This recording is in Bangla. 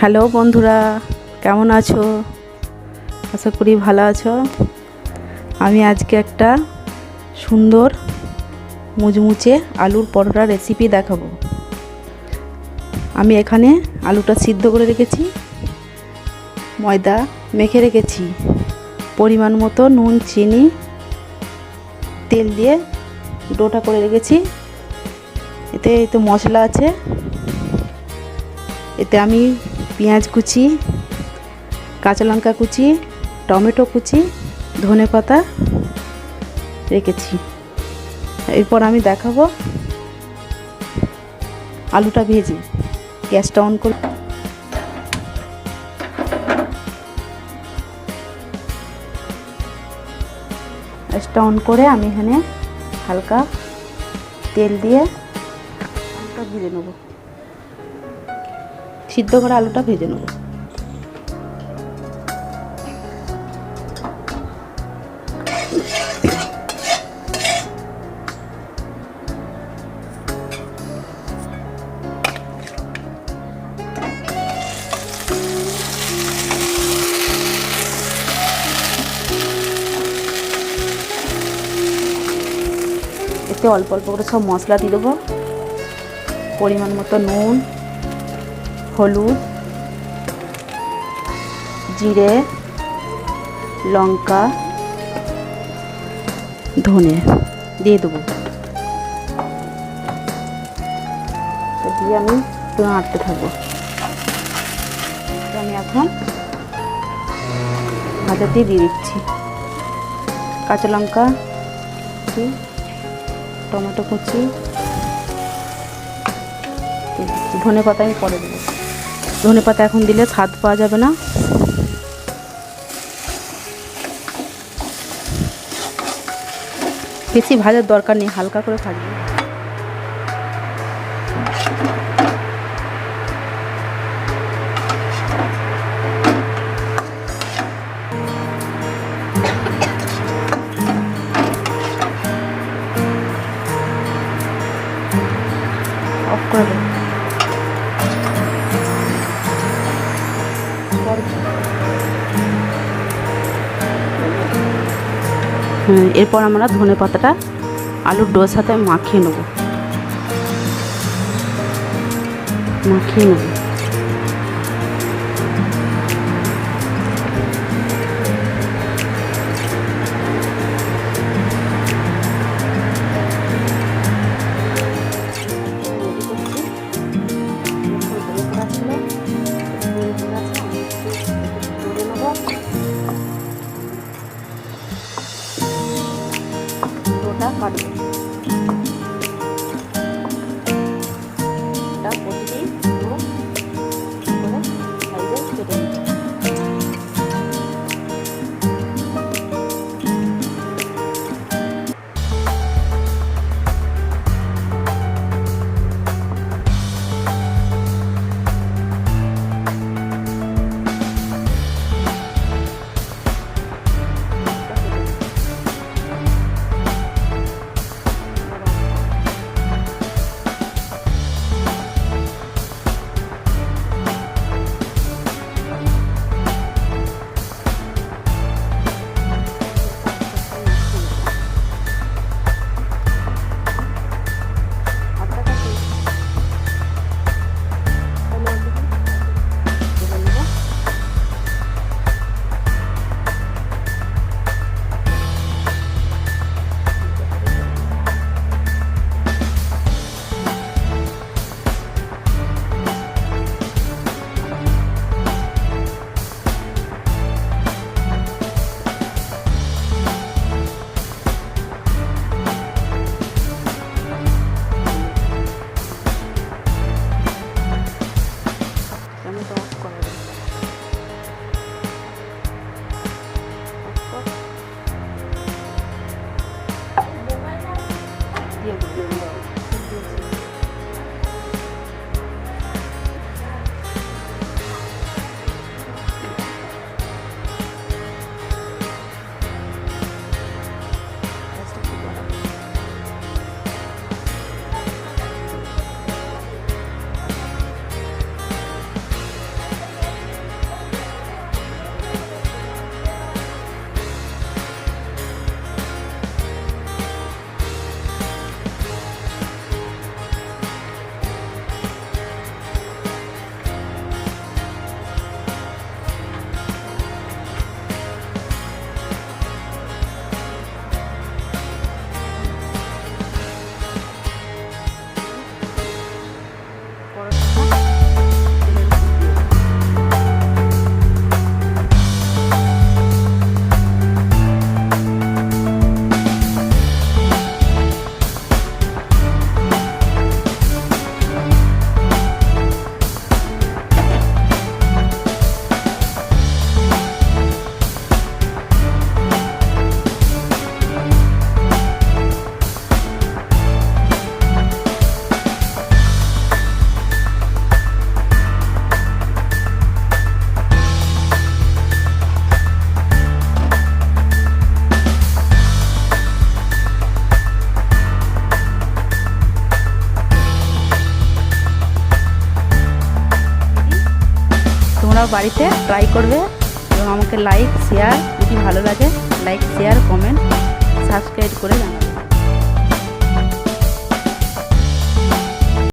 হ্যালো বন্ধুরা, কেমন আছো? আশা করি ভালো আছো। আমি আজকে একটা সুন্দর মুচমুচে আলুর পরোটা রেসিপি দেখাবো। আমি এখানে আলুটা সিদ্ধ করে রেখেছি, ময়দা মেখে রেখেছি, পরিমাণ মতো নুন, চিনি, তেল দিয়ে ডোটা করে রেখেছি। এতে মশলা আছে। এতে আমি পেঁয়াজ কুচি, কাঁচা লঙ্কা কুচি, টমেটো কুচি, ধনেপাতা রেখেছি। এরপর আমি দেখাবো আলুটা ভেজে। গ্যাসটা অন করে আমি এখানে হালকা তেল দিয়ে আলুটা ভেজে নেব। সিদ্ধ করে আলুটা ভেজে নেব। এতে অল্প অল্প করে সব মশলা দিয়ে দেবো। পরিমাণ মতো নুন, হলুদ, জিরে, লঙ্কা, ধনে দিয়ে দেবো। দিয়ে আমি একটু নাড়তে থাকবো। আমি এখন ভাজাতে দিয়ে দিচ্ছি কাঁচা লঙ্কা, টমেটো কুচি, ধনে পাতা আমি পরে দেবো। ধনে পাতা এখন দিলে স্বাদ পাওয়া যাবে না। বেশি ভাজার দরকার নেই, হালকা করে ভাজবো। অফ করে দেবো। এরপর আমরা ধনে পাতাটা আলুর ডোর সাথে মাখিয়ে নেব। কাটবো এটা প্রতিদিন করে সাইজে কেটে নিচ্ছি। তোমরাও বাড়িতে ট্রাই করবে এবং আমাকে লাইক শেয়ার, যদি ভালো লাগে লাইক শেয়ার কমেন্ট সাবস্ক্রাইব করে জানাবে।